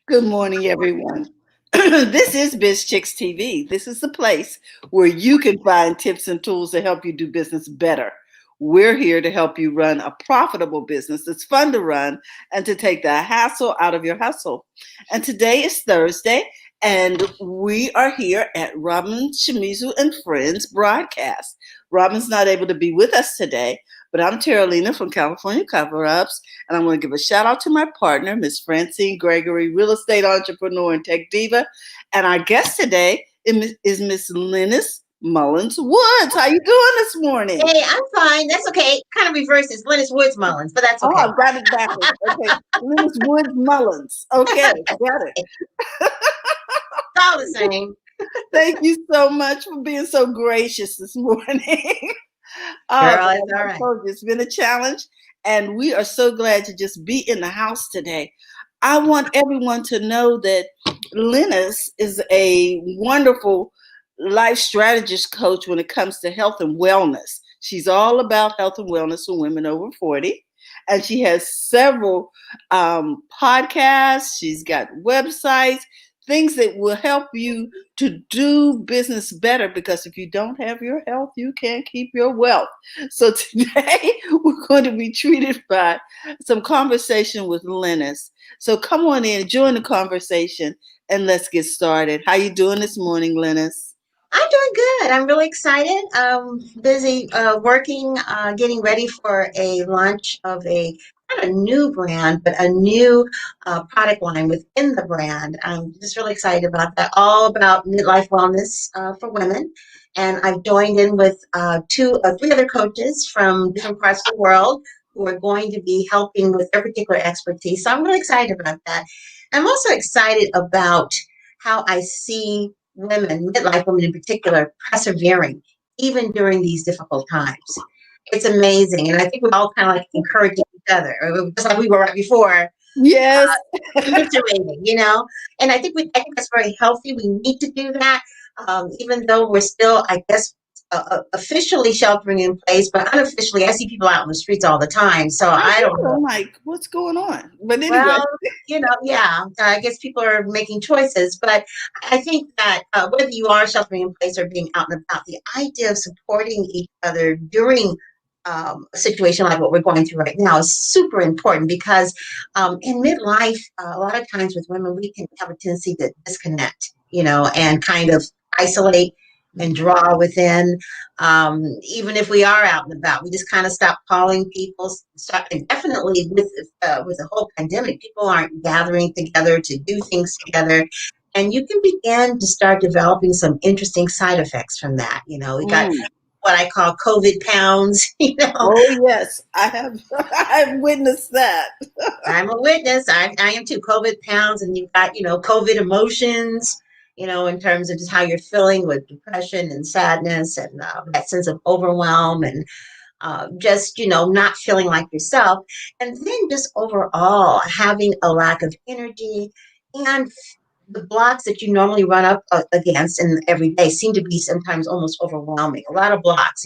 Good morning, everyone. This is Biz Chicks TV. This is the place where you can find tips and tools to help you do business better. We're here to help you run a profitable business that's fun to run and to take the hassle out of your hustle. And today is Thursday, and we are here at Robin Shimizu and Friends broadcast. Robin's not able to be with us today, but I'm Terralina from California Cover Ups, and I want to give a shout out to my partner, Miss Francine Gregory, real estate entrepreneur and tech diva. And our guest today is Miss Lennis Mullins Woods. How you doing this morning? Hey, I'm fine. That's okay. Kind of reverses Lennis Woods Mullins, but that's Oh, okay. I've got it backwards. Okay, Lennis Woods Mullins. Okay, got it. It's all the same. Thank you so much for being so gracious this morning. Oh, Girl, it's all I right. told you it's been a challenge, and we are so glad to just be in the house today. I want everyone to know that Linus is a wonderful life strategist coach when it comes to health and wellness. She's all about health and wellness for women over 40. And she has several podcasts. She's got websites, things that will help you to do business better, because if you don't have your health, you can't keep your wealth. So today we're going to be treated by some conversation with Linus. So come on in, join the conversation, and let's get started. How you doing this morning, Linus? I'm doing good. I'm really excited. Busy working, getting ready for a launch of a not a new brand, but a new product line within the brand. I'm just really excited about that. All about midlife wellness for women. And I've joined in with three other coaches from different parts of the world who are going to be helping with their particular expertise. So I'm really excited about that. I'm also excited about how I see women, midlife women in particular, persevering even during these difficult times. It's amazing. And I think we all kind of like encouraging each other, just like we were right before, Yes. commiserating, And I think that's very healthy. We need to do that, even though we're still, I guess, officially sheltering in place, but unofficially, I see people out in the streets all the time. So I I don't do. know. I'm like, what's going on? But anyway. Well, yeah, I guess people are making choices, but I think that whether you are sheltering in place or being out and about, the idea of supporting each other during a situation like what we're going through right now is super important because in midlife, a lot of times with women, we can have a tendency to disconnect, and kind of isolate and draw within. Even if we are out and about, we just kind of stop calling people. And definitely with the whole pandemic, people aren't gathering together to do things together. And you can begin to start developing some interesting side effects from that. We got Mm. what I call COVID pounds. Oh yes, I have. I've witnessed that. I'm a witness. I am too. COVID pounds, and you've got, COVID emotions, in terms of just how you're feeling with depression and sadness and that sense of overwhelm and just, not feeling like yourself. And then just overall having a lack of energy and the blocks that you normally run up against in every day seem to be sometimes almost overwhelming. A lot of blocks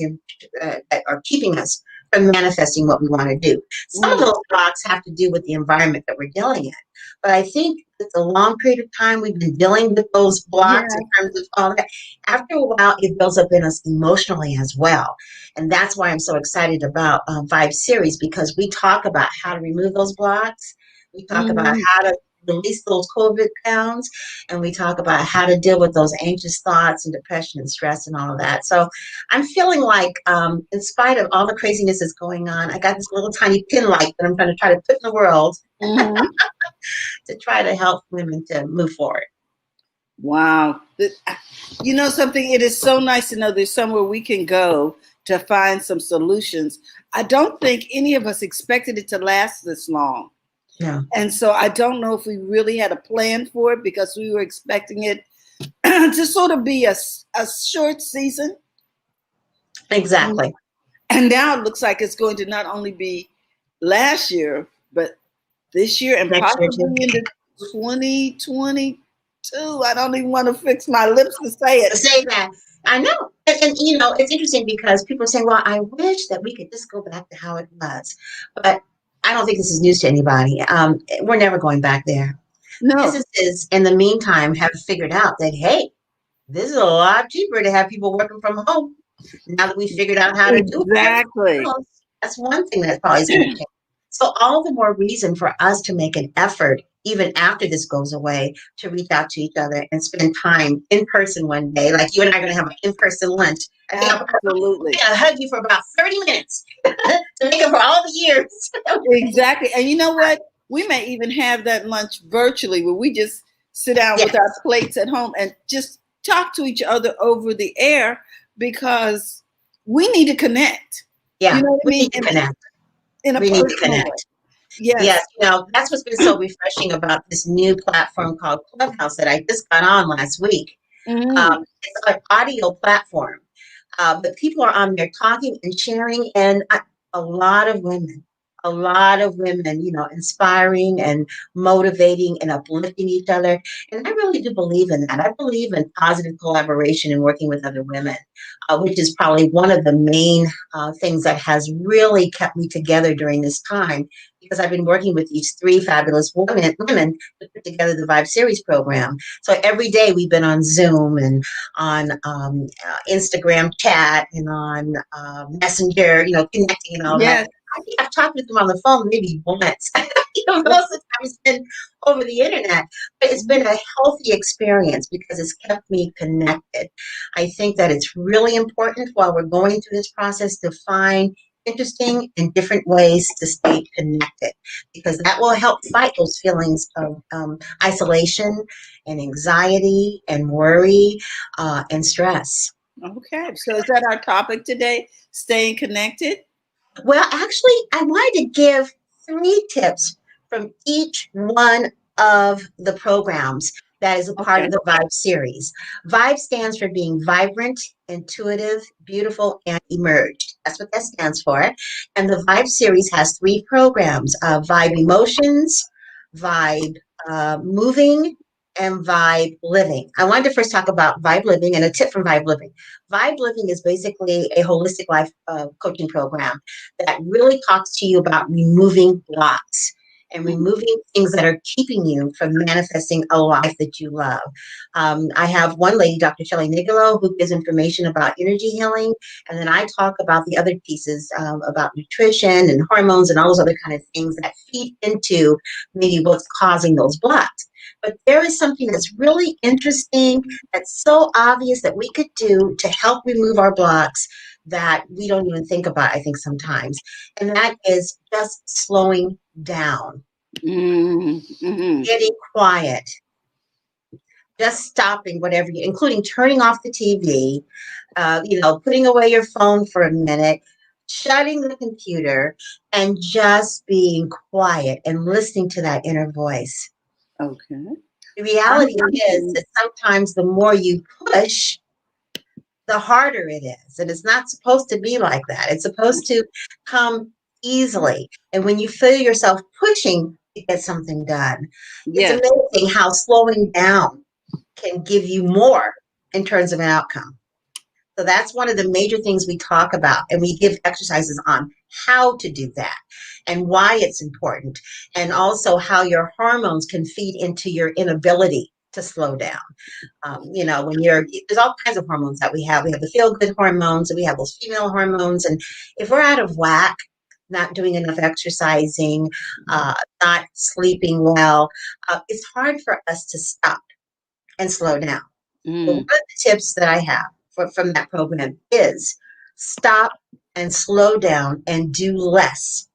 that are keeping us from manifesting what we want to do. Some of Mm. those blocks have to do with the environment that we're dealing in. But I think it's a long period of time we've been dealing with those blocks Yeah. in terms of all that. After a while, it builds up in us emotionally as well. And that's why I'm so excited about Vibe Series, because we talk about how to remove those blocks. We talk about Mhm. how to release those COVID pounds, and we talk about how to deal with those anxious thoughts and depression and stress and all of that. So I'm feeling like, in spite of all the craziness that's going on, I got this little tiny pin light that I'm going to try to put in the world Mhm. to try to help women to move forward. Wow. You know something? It is so nice to know there's somewhere we can go to find some solutions. I don't think any of us expected it to last this long. Yeah, And so I don't know if we really had a plan for it, because we were expecting it to sort of be a short season. exactly. And now it looks like it's going to not only be last year, but this year and Next year too. possibly into 2022. I don't even want to fix my lips to say To it. say that. I know. And it's interesting because people say, well, I wish that we could just go back to how it was. But I don't think this is news to anybody. We're never going back there. No, Businesses, in the meantime, have figured out that, hey, this is a lot cheaper to have people working from home. Now that we figured out how to do it, exactly. that's one thing that probably is going to change. So all the more reason for us to make an effort, even after this goes away, to reach out to each other and spend time in person one day. Like you and I are going to have an in-person lunch. I think I'm Absolutely. going to hug you for about 30 minutes to make it for all the years. Exactly. And you know what? We may even have that lunch virtually where we just sit down with our Yes. plates at home and just talk to each other over the air because we need to connect. You Yeah, know what I we mean? need to connect. In a We need to personal way. connect. Yes. Yes, that's what's been so refreshing about this new platform called Clubhouse that I just got on last week. Mm, It's an audio platform, but people are on there talking and sharing, and a lot of women, inspiring and motivating and uplifting each other. And I really do believe in that. I believe in positive collaboration and working with other women, which is probably one of the main things that has really kept me together during this time because I've been working with these three fabulous women to put together the Vibe Series program. So every day we've been on Zoom and on Instagram chat and on Messenger, connecting and all that. yes. I think I've talked with them on the phone maybe once. Most of the time it's been over the internet, but it's been a healthy experience because it's kept me connected. I think that it's really important while we're going through this process to find interesting and different ways to stay connected because that will help fight those feelings of isolation and anxiety and worry and stress. Okay. So is that our topic today? Staying connected? Well, actually, I wanted to give three tips from each one of the programs that is a part Okay. of the Vibe series. Vibe stands for being vibrant, intuitive, beautiful, and emerged. That's what that stands for. And the Vibe series has three programs, Vibe Emotions, Vibe Moving, and Vibe Living. I wanted to first talk about Vibe Living and a tip from Vibe Living. Vibe Living is basically a holistic life coaching program that really talks to you about removing blocks and Mm, removing things that are keeping you from manifesting a life that you love. I have one lady, Dr. Shelley Nigolo, who gives information about energy healing, and then I talk about the other pieces about nutrition and hormones and all those other kind of things that feed into maybe what's causing those blocks. But there is something that's really interesting, that's so obvious that we could do to help remove our blocks that we don't even think about, I think, sometimes. And that is just slowing down, mm. getting quiet, just stopping whatever you, including turning off the TV, putting away your phone for a minute, shutting the computer, and just being quiet and listening to that inner voice. Okay. The I'm, reality is I'm that sometimes the more you push, the harder it is. And it's not supposed to be like that. It's supposed to come easily. And when you feel yourself pushing to get something done, it's yes. amazing how slowing down can give you more in terms of an outcome. So that's one of the major things we talk about. And we give exercises on how to do that and why it's important. And also how your hormones can feed into your inability to slow down. When there's all kinds of hormones that we have. We have the feel good hormones and we have those female hormones. And if we're out of whack, not doing enough exercising, not sleeping well, it's hard for us to stop and slow down. But one Mm, of the tips that I have from that program is stop and slow down and do less.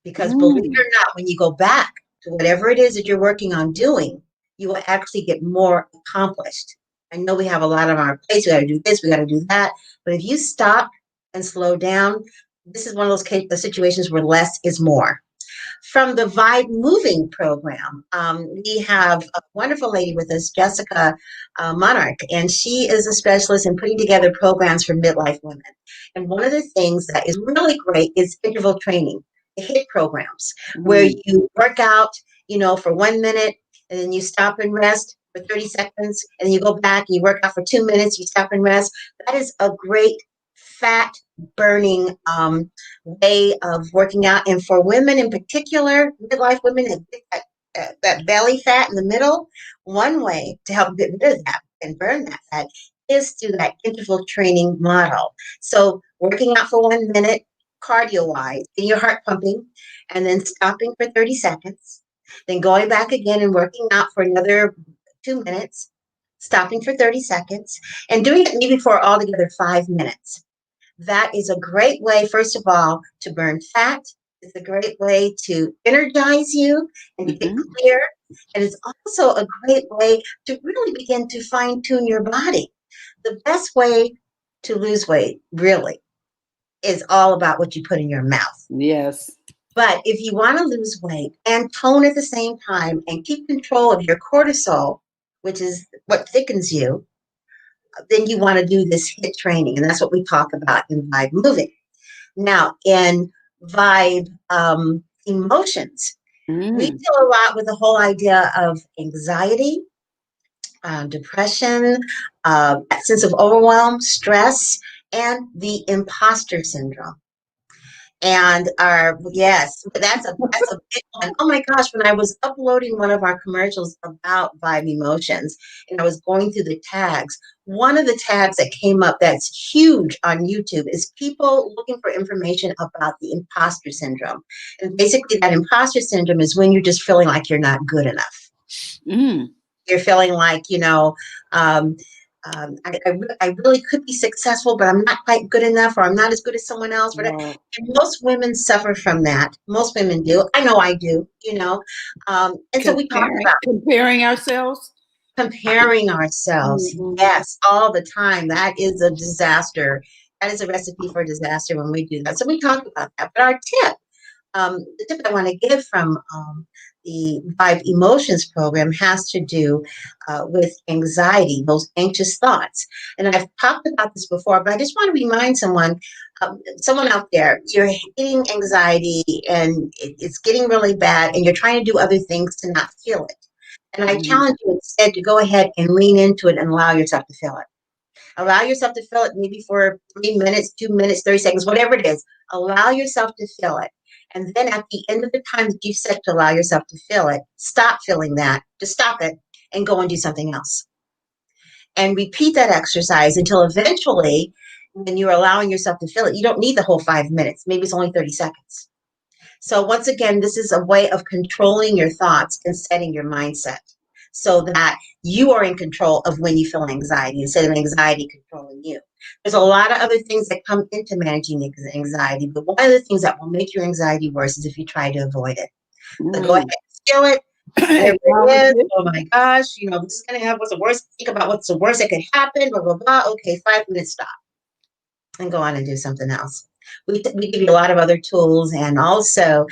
Because believe it mm. or not, when you go back to whatever it is that you're working on doing, you will actually get more accomplished. I know we have a lot on our plates. We got to do this, we got to do that. But if you stop and slow down, this is one of those the situations where less is more. From the Vibe Moving program, we have a wonderful lady with us, Jessica Monarch, and she is a specialist in putting together programs for midlife women. And one of the things that is really great is interval training, the HIT programs, where Mm, you work out, for 1 minute, and then you stop and rest for 30 seconds, and then you go back and you work out for 2 minutes, you stop and rest. That is a great fat burning way of working out. And for women in particular, midlife women, that belly fat in the middle, one way to help get rid of that and burn that fat is through that interval training model. So working out for 1 minute, cardio wise, getting your heart pumping, and then stopping for 30 seconds, then going back again and working out for another 2 minutes, stopping for 30 seconds, and doing it maybe for altogether 5 minutes. That is a great way, first of all, to burn fat. It's a great way to energize you and to get Mm-hmm. clear. And it's also a great way to really begin to fine tune your body. The best way to lose weight, really, is all about what you put in your mouth. Yes. But if you want to lose weight and tone at the same time and keep control of your cortisol, which is what thickens you, then you want to do this HIIT training. And that's what we talk about in Vibe Moving. Now, in Vibe Emotions, we Mm. deal a lot with the whole idea of anxiety, depression, that sense of overwhelm, stress, and the imposter syndrome. And our yes, that's a big one. Oh my gosh, when I was uploading one of our commercials about Vibe Emotions and I was going through the tags, one of the tags that came up that's huge on YouTube is people looking for information about the imposter syndrome. And basically that imposter syndrome is when you're just feeling like you're not good enough. Mm. You're feeling like, um, I really could be successful, but I'm not quite good enough, or I'm not as good as someone else. Wow. And most women suffer from that. Most women do. I know I do, And so we talk about Comparing ourselves. comparing ourselves. Mm-hmm. Yes, all the time. That is a disaster. That is a recipe for disaster when we do that. So we talk about that. But our tip the tip I want to give from the Vibe Emotions program has to do with anxiety, those anxious thoughts. And I've talked about this before, but I just want to remind someone out there, you're hitting anxiety and it's getting really bad, and you're trying to do other things to not feel it. And I Mm-hmm. challenge you instead to go ahead and lean into it and allow yourself to feel it. Allow yourself to feel it maybe for 3 minutes, 2 minutes, 30 seconds, whatever it is. Allow yourself to feel it. And then at the end of the time that you set to allow yourself to feel it, stop feeling that. Just stop it and go and do something else. And repeat that exercise until eventually, when you're allowing yourself to feel it, you don't need the whole 5 minutes. Maybe it's only 30 seconds. So once again, this is a way of controlling your thoughts and setting your mindset so that you are in control of when you feel anxiety instead of anxiety controlling you. There's a lot of other things that come into managing anxiety, but one of the things that will make your anxiety worse is if you try to avoid it. So go ahead Mm. and feel it, whatever it Acknowledge is. it. Oh my gosh, this is going to happen. What's the worst? Think about what's the worst that could happen, blah, blah, blah. Okay, 5 minutes, stop and go on and do something else. We give you a lot of other tools and also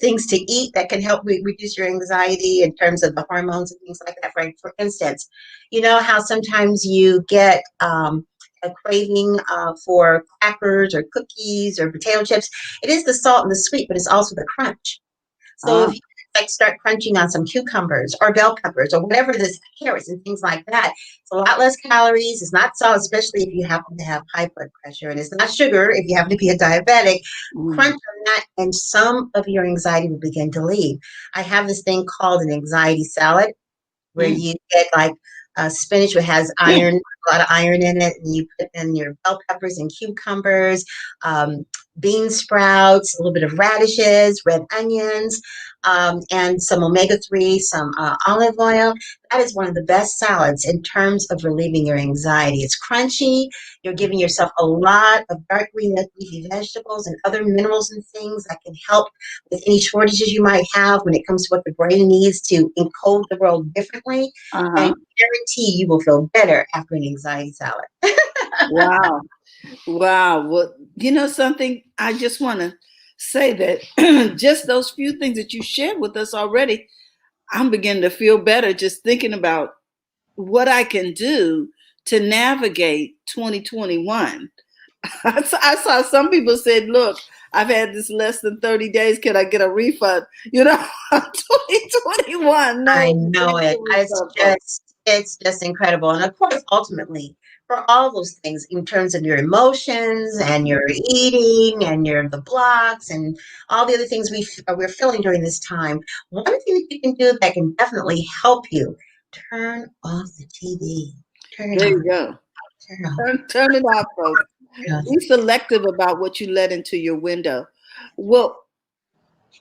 things to eat that can help reduce your anxiety in terms of the hormones and things like that. For instance, you know how sometimes you get a craving for crackers or cookies or potato chips. It is the salt and the sweet, but it's also the crunch. So Ah. if you like start crunching on some cucumbers or bell peppers or whatever this carrots and things like that, it's a lot less calories. It's not salt, especially if you happen to have high blood pressure, and it's not sugar if you happen to be a diabetic. Crunch Mm. on that, and some of your anxiety will begin to leave. I have this thing called an anxiety salad where Mm. you get like spinach which has iron, a lot of iron in it, and you put in your bell peppers and cucumbers, bean sprouts, a little bit of radishes, red onions, and some omega-3, some olive oil. That is one of the best salads in terms of relieving your anxiety. It's crunchy. You're giving yourself a lot of dark green leafy vegetables and other minerals and things that can help with any shortages you might have when it comes to what the brain needs to encode the world differently. And Uh-huh. guarantee you will feel better after an anxiety salad. Wow. Wow. Well, something, I just want to say that just those few things that you shared with us already, I'm beginning to feel better just thinking about what I can do to navigate 2021. I saw some people said, look, I've had this less than 30 days. Can I get a refund? 2021. I No, know where's it. the refund from? It's just incredible. And of course, ultimately, for all those things in terms of your emotions and your eating and your the blocks and all the other things we're feeling during this time. One thing that you can do that can definitely help you: turn off the TV. Turn it There off. you go. Turn it off. Turn it off, folks. Turn it off. Be selective about what you let into your window. Well,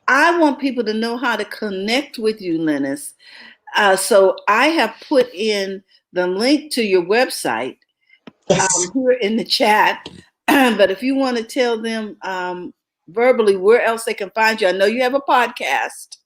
I want people to know how to connect with you, Linus. So I have put in the link to your website Yes. here in the chat. But if you want to tell them verbally where else they can find you, I know you have a podcast.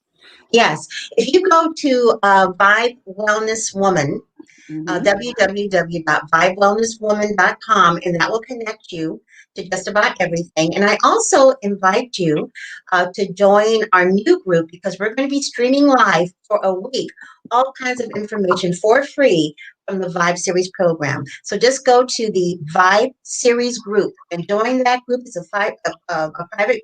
Yes. If you go to Vibe Wellness Woman, Mm-hmm. www.vibewellnesswoman.com, and that will connect you to just about everything. And I also invite you to join our new group because we're going to be streaming live for a week, all kinds of information for free from the Vibe Series program. So just go to the Vibe Series group and join that group. It's a private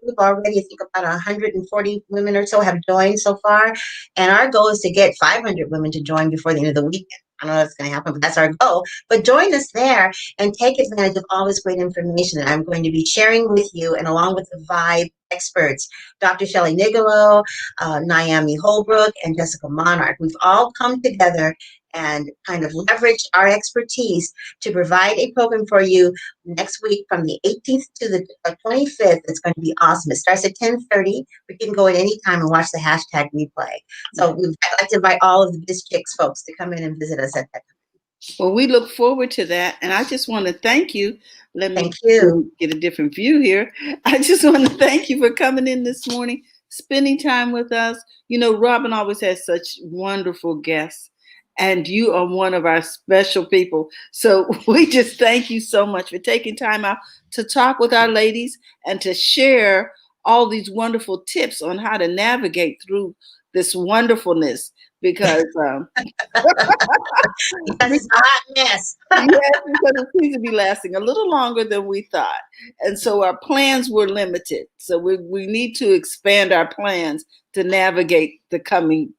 group already. I think about 140 women or so have joined so far. And our goal is to get 500 women to join before the end of the week. I don't know if it's going to happen, but that's our goal. But join us there and take advantage of all this great information that I'm going to be sharing with you, and along with the Vibe experts, Dr. Shelley Nigolo, Naomi Holbrook, and Jessica Monarch. We've all come together and kind of leveraged our expertise to provide a program for you next week from the 18th to the 25th. It's going to be awesome. It starts at 10:30, but you can go at any time and watch the hashtag replay. So I'd like to invite all of the Biz Chicks folks to come in and visit us at that time. Well, we look forward to that. And I just want to thank you. Let me Thank you. get a different view here. I just want to thank you for coming in this morning, spending time with us. You know, Robin always has such wonderful guests, and you are one of our special people. So we just thank you so much for taking time out to talk with our ladies and to share all these wonderful tips on how to navigate through this wonderfulness because Because it's a hot mess. yes, because it seems to be lasting a little longer than we thought. And so our plans were limited. So we need to expand our plans to navigate the coming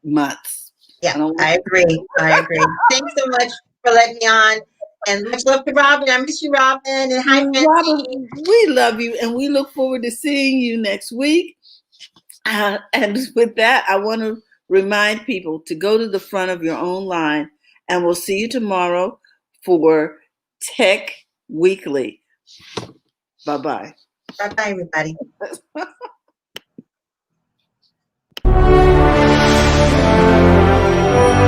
months. Yeah, I don't want I agree. I agree. Thanks so much for letting me on. And much love to Robin. I miss you, Robin. And hi, Francine. Robin, we love you and we look forward to seeing you next week. And with that, I want to remind people to go to the front of your own line, and we'll see you tomorrow for Tech Weekly. Bye bye. Bye bye, everybody.